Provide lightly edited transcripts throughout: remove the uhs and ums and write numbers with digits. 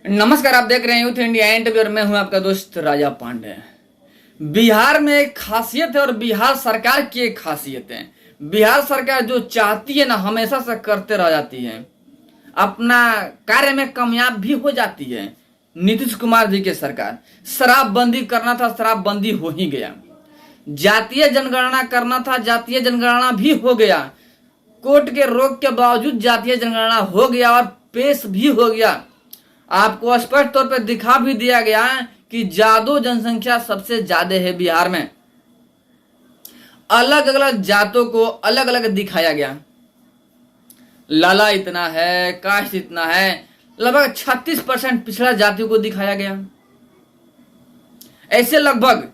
नमस्कार, आप देख रहे हैं यूथ इंडिया इंटरव्यू और मैं हूं आपका दोस्त राजा पांडे। बिहार में एक खासियत है और बिहार सरकार की एक खासियत है। बिहार सरकार जो चाहती है ना, हमेशा से करते रह जाती है, अपना कार्य में कामयाब भी हो जाती है। नीतीश कुमार जी की सरकार शराबबंदी करना था, शराबबंदी हो ही गया। जातीय जनगणना करना था, जातीय जनगणना भी हो गया। कोर्ट के रोक के बावजूद जातीय जनगणना हो गया और पेश भी हो गया। आपको स्पष्ट तौर पर दिखा भी दिया गया कि जादू जनसंख्या सबसे ज्यादा है बिहार में। अलग अलग जातों को अलग अलग दिखाया गया। लाला इतना है, कास्ट इतना है, लगभग 36% पिछड़ा जातियों को दिखाया गया। ऐसे लगभग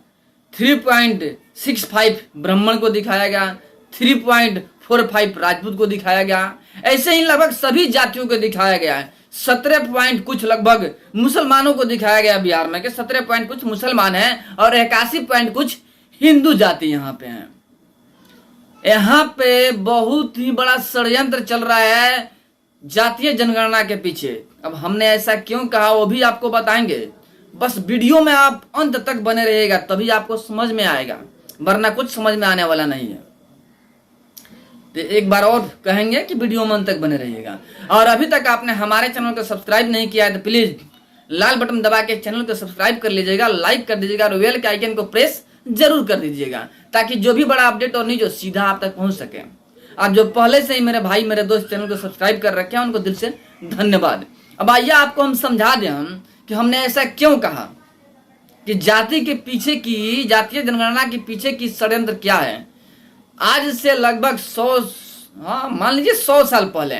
3.65 ब्राह्मण को दिखाया गया, 3.45 राजपूत को दिखाया गया। ऐसे ही लगभग सभी जातियों को दिखाया गया है। 17 पॉइंट कुछ लगभग मुसलमानों को दिखाया गया बिहार में कि 17 पॉइंट कुछ मुसलमान हैं और 81 पॉइंट कुछ हिंदू जाति यहाँ पे हैं। यहाँ पे बहुत ही बड़ा षड्यंत्र चल रहा है जातीय जनगणना के पीछे। अब हमने ऐसा क्यों कहा वो भी आपको बताएंगे। बस वीडियो में आप अंत तक बने रहिएगा, तभी आपको समझ में आएगा, वरना कुछ समझ में आने वाला नहीं है। तो एक बार और कहेंगे कि वीडियो में अंत तक बने रहिएगा। और अभी तक आपने हमारे चैनल को सब्सक्राइब नहीं किया है तो प्लीज लाल बटन दबा के चैनल को सब्सक्राइब कर लीजिएगा, लाइक कर दीजिएगा और बेल के आइकन को प्रेस जरूर कर दीजिएगा, ताकि जो भी बड़ा अपडेट और न्यूज सीधा आप तक पहुंच सके। आप जो पहले से ही मेरे भाई मेरे दोस्त चैनल को सब्सक्राइब कर रखे हैं उनको दिल से धन्यवाद। अब आइए आपको हम समझा दें कि हमने ऐसा क्यों कहा कि जाति के पीछे की, जातीय जनगणना के पीछे की षड्यंत्र क्या है। आज से लगभग 100 साल पहले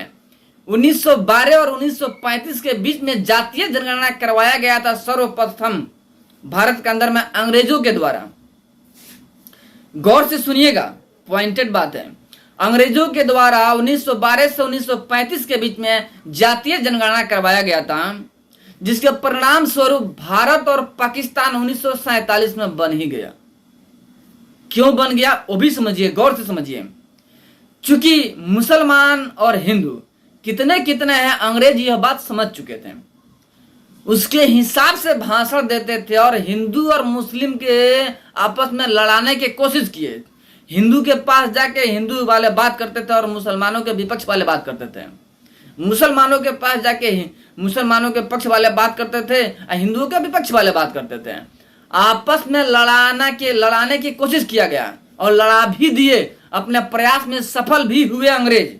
1912 और 1935 के बीच में जातीय जनगणना करवाया गया था सर्वप्रथम भारत के अंदर में अंग्रेजों के द्वारा। गौर से सुनिएगा, पॉइंटेड बात है। अंग्रेजों के द्वारा 1912 से 1935 के बीच में जातीय जनगणना करवाया गया था, जिसके परिणाम स्वरूप भारत और पाकिस्तान 1947 में बन ही गया। क्यों बन गया वो भी समझिए, गौर से समझिए। चूंकि मुसलमान और हिंदू कितने कितने हैं, अंग्रेज यह बात समझ चुके थे, उसके हिसाब से भाषण देते थे और हिंदू और मुस्लिम के आपस में लड़ाने की कोशिश किए। हिंदू के पास जाके हिंदू वाले बात करते थे और मुसलमानों के विपक्ष वाले बात करते थे। मुसलमानों के पास जाके मुसलमानों के पक्ष वाले बात करते थे और हिंदुओं के विपक्ष वाले बात करते थे। आपस में लड़ाने की कोशिश किया गया और लड़ा भी दिए। अपने प्रयास में सफल भी हुए। अंग्रेज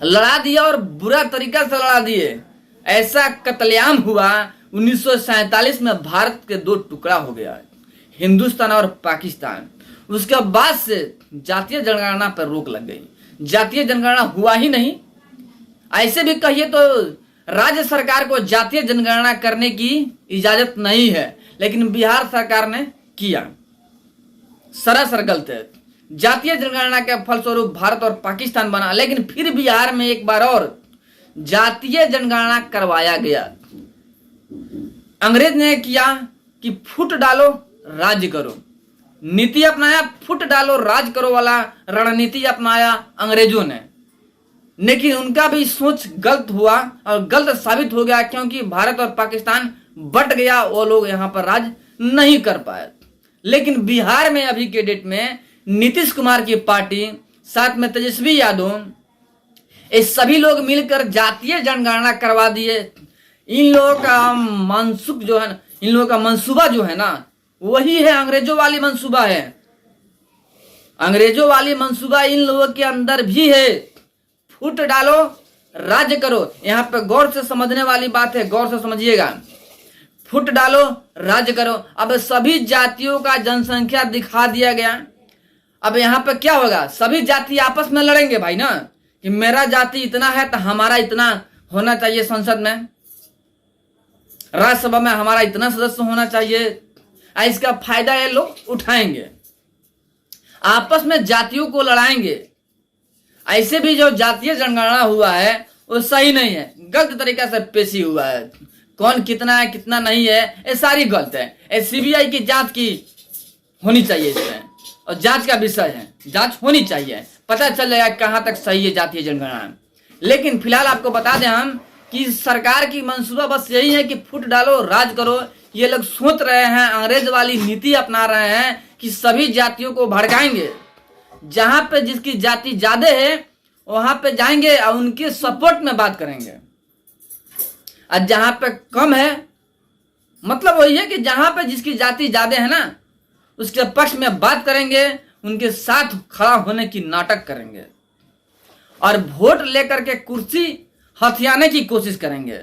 लड़ा दिया और बुरा तरीका से लड़ा दिए। ऐसा कत्लेआम हुआ 1947 में भारत के दो टुकड़ा हो गया, हिंदुस्तान और पाकिस्तान। उसके बाद से जातीय जनगणना पर रोक लग गई। जातीय जनगणना हुआ ही नहीं। ऐसे भी कहिए तो राज्य सरकार को जातीय जनगणना करने की इजाजत नहीं है, लेकिन बिहार सरकार ने किया। सरासर गलत है। जातीय जनगणना के फलस्वरूप भारत और पाकिस्तान बना, लेकिन फिर बिहार में एक बार और जातीय जनगणना करवाया गया। अंग्रेज ने किया कि फुट डालो राज करो, नीति अपनाया। फुट डालो राज करो वाला रणनीति अपनाया अंग्रेजों ने, लेकिन उनका भी सोच गलत हुआ और गलत साबित हो गया, क्योंकि भारत और पाकिस्तान बट गया। वो लोग यहां पर राज नहीं कर पाए। लेकिन बिहार में अभी के डेट में नीतीश कुमार की पार्टी, साथ में तेजस्वी यादव, ये सभी लोग मिलकर जातीय जनगणना करवा दिए। इन लोगों का मनसुख जो है, इन लोगों का मंसूबा जो है ना, वही है अंग्रेजों वाली मंसूबा है। अंग्रेजों वाली मंसूबा इन लोगों के अंदर भी है। फुट डालो राज्य करो। यहां पे गौर से समझने वाली बात है, गौर से समझिएगा। फुट डालो राज्य करो। अब सभी जातियों का जनसंख्या दिखा दिया गया। अब यहां पे क्या होगा, सभी जाति आपस में लड़ेंगे भाई ना, कि मेरा जाति इतना है तो हमारा इतना होना चाहिए, संसद में राज्यसभा में हमारा इतना सदस्य होना चाहिए। इसका फायदा ये लोग उठाएंगे, आपस में जातियों को लड़ाएंगे। ऐसे भी जो जातीय जनगणना हुआ है वो सही नहीं है, गलत तरीका से पेशी हुआ है। कौन कितना है कितना नहीं है ये सारी गलत है। सीबीआई की जांच की होनी चाहिए इसमें, और जांच का विषय है, जांच होनी चाहिए, पता चल जाएगा कहां तक सही है जातीय जनगणना। लेकिन फिलहाल आपको बता दें हम कि सरकार की मंसूबा बस यही है कि फुट डालो, राज करो। ये लोग सोच रहे हैं, अंग्रेज वाली नीति अपना रहे हैं कि सभी जातियों को भड़काएंगे। जहां पे जिसकी जाति ज्यादा है वहां पे जाएंगे और उनके सपोर्ट में बात करेंगे, और जहां पे कम है, मतलब वही है कि जहां पे जिसकी जाति ज्यादा है ना, उसके पक्ष में बात करेंगे, उनके साथ खड़ा होने की नाटक करेंगे और वोट लेकर के कुर्सी हथियाने की कोशिश करेंगे।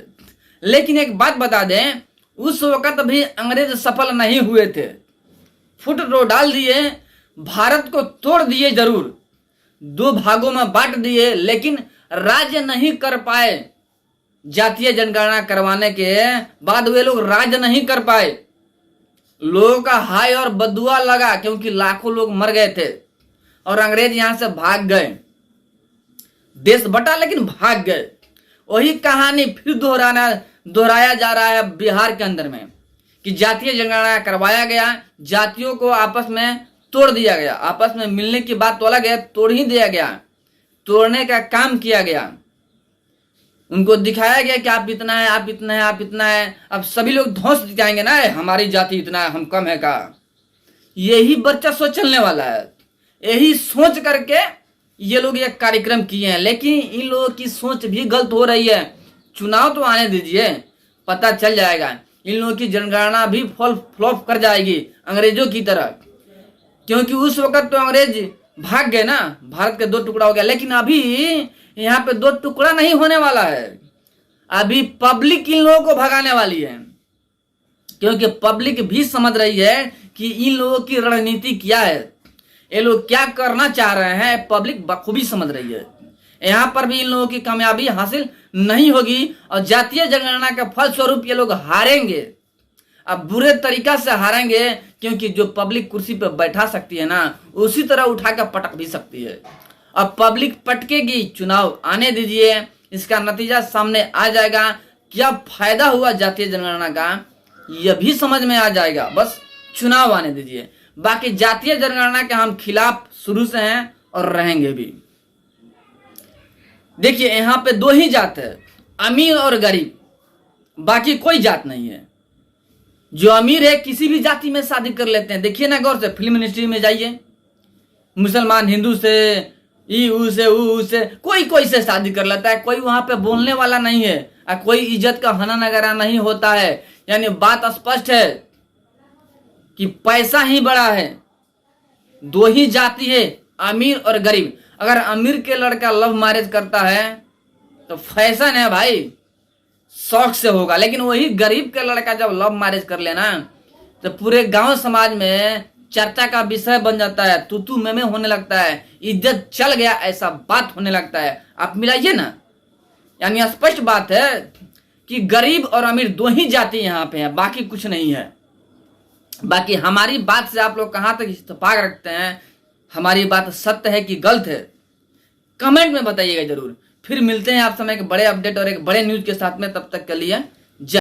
लेकिन एक बात बता दें, उस वक्त भी अंग्रेज सफल नहीं हुए थे। फुट तो डाल दिए, भारत को तोड़ दिए, जरूर 2 भागों में बांट दिए, लेकिन राज्य नहीं कर पाए। जातीय जनगणना करवाने के बाद वे लोग राज्य नहीं कर पाए। लोगों का हाय और बदुआ लगा, क्योंकि लाखों लोग मर गए थे और अंग्रेज यहां से भाग गए। देश बटा लेकिन भाग गए। वही कहानी फिर दोहराया जा रहा है बिहार के अंदर में कि जातीय जनगणना करवाया गया, जातियों को आपस में तोड़ दिया गया। आपस में मिलने की बात तो अलग है, तोड़ ही दिया गया, तोड़ने का काम किया गया। उनको दिखाया गया कि आप इतना है, आप इतना है, आप इतना है। अब सभी लोग धौंस दिखाएंगे ना, हमारी जाति इतना है, हम कम है का। यही वर्चस्व चलने वाला है। यही सोच करके ये लोग ये कार्यक्रम किए हैं, लेकिन इन लोगों की सोच भी गलत हो रही है। चुनाव तो आने दीजिए, पता चल जाएगा। इन लोगों की जनगणना भी फ्लॉप कर जाएगी अंग्रेजों की तरह, क्योंकि उस वक्त तो अंग्रेज भाग गए ना, भारत के 2 टुकड़ा हो गया। लेकिन अभी यहाँ पे 2 टुकड़ा नहीं होने वाला है। अभी पब्लिक इन लोगों को भगाने वाली है, क्योंकि पब्लिक भी समझ रही है कि इन लोगों की रणनीति क्या है, ये लोग क्या करना चाह रहे हैं। पब्लिक बखूबी समझ रही है। यहाँ पर भी इन लोगों की कामयाबी हासिल नहीं होगी और जातीय जनगणना के फलस्वरूप ये लोग हारेंगे। अब बुरे तरीका से हारेंगे, क्योंकि जो पब्लिक कुर्सी पर बैठा सकती है ना, उसी तरह उठाकर पटक भी सकती है। अब पब्लिक पटकेगी, चुनाव आने दीजिए, इसका नतीजा सामने आ जाएगा। क्या फायदा हुआ जातीय जनगणना का, यह भी समझ में आ जाएगा। बस चुनाव आने दीजिए। बाकी जातीय जनगणना के हम खिलाफ शुरू से हैं और रहेंगे भी। देखिए, यहां पे 2 ही जात है, अमीर और गरीब, बाकी कोई जात नहीं है। जो अमीर है किसी भी जाति में शादी कर लेते हैं। देखिए ना गौर से, फिल्म इंडस्ट्री में जाइए, मुसलमान हिंदू से, ऊ से कोई से शादी कर लेता है। कोई वहां पे बोलने वाला नहीं है और कोई इज्जत का हनन वगैरह नहीं होता है। यानी बात स्पष्ट है कि पैसा ही बड़ा है। 2 ही जाति है, अमीर और गरीब। अगर अमीर के लड़का लव मैरिज करता है तो फैशन है भाई, शौक से होगा। लेकिन वही गरीब के लड़का जब लव मैरिज कर लेना तो पूरे गांव समाज में चर्चा का विषय बन जाता है, तू मैं होने लगता है, इज्जत चल गया ऐसा बात होने लगता है। आप मिलाइए ना, यानी स्पष्ट बात है कि गरीब और अमीर 2 ही जाति यहाँ पे है, बाकी कुछ नहीं है। बाकी हमारी बात से आप लोग कहां तक इत्तेफाक रखते हैं, हमारी बात सत्य है कि गलत है, कमेंट में बताइएगा जरूर। फिर मिलते हैं आप समय एक बड़े अपडेट और एक बड़े न्यूज के साथ में। तब तक के लिए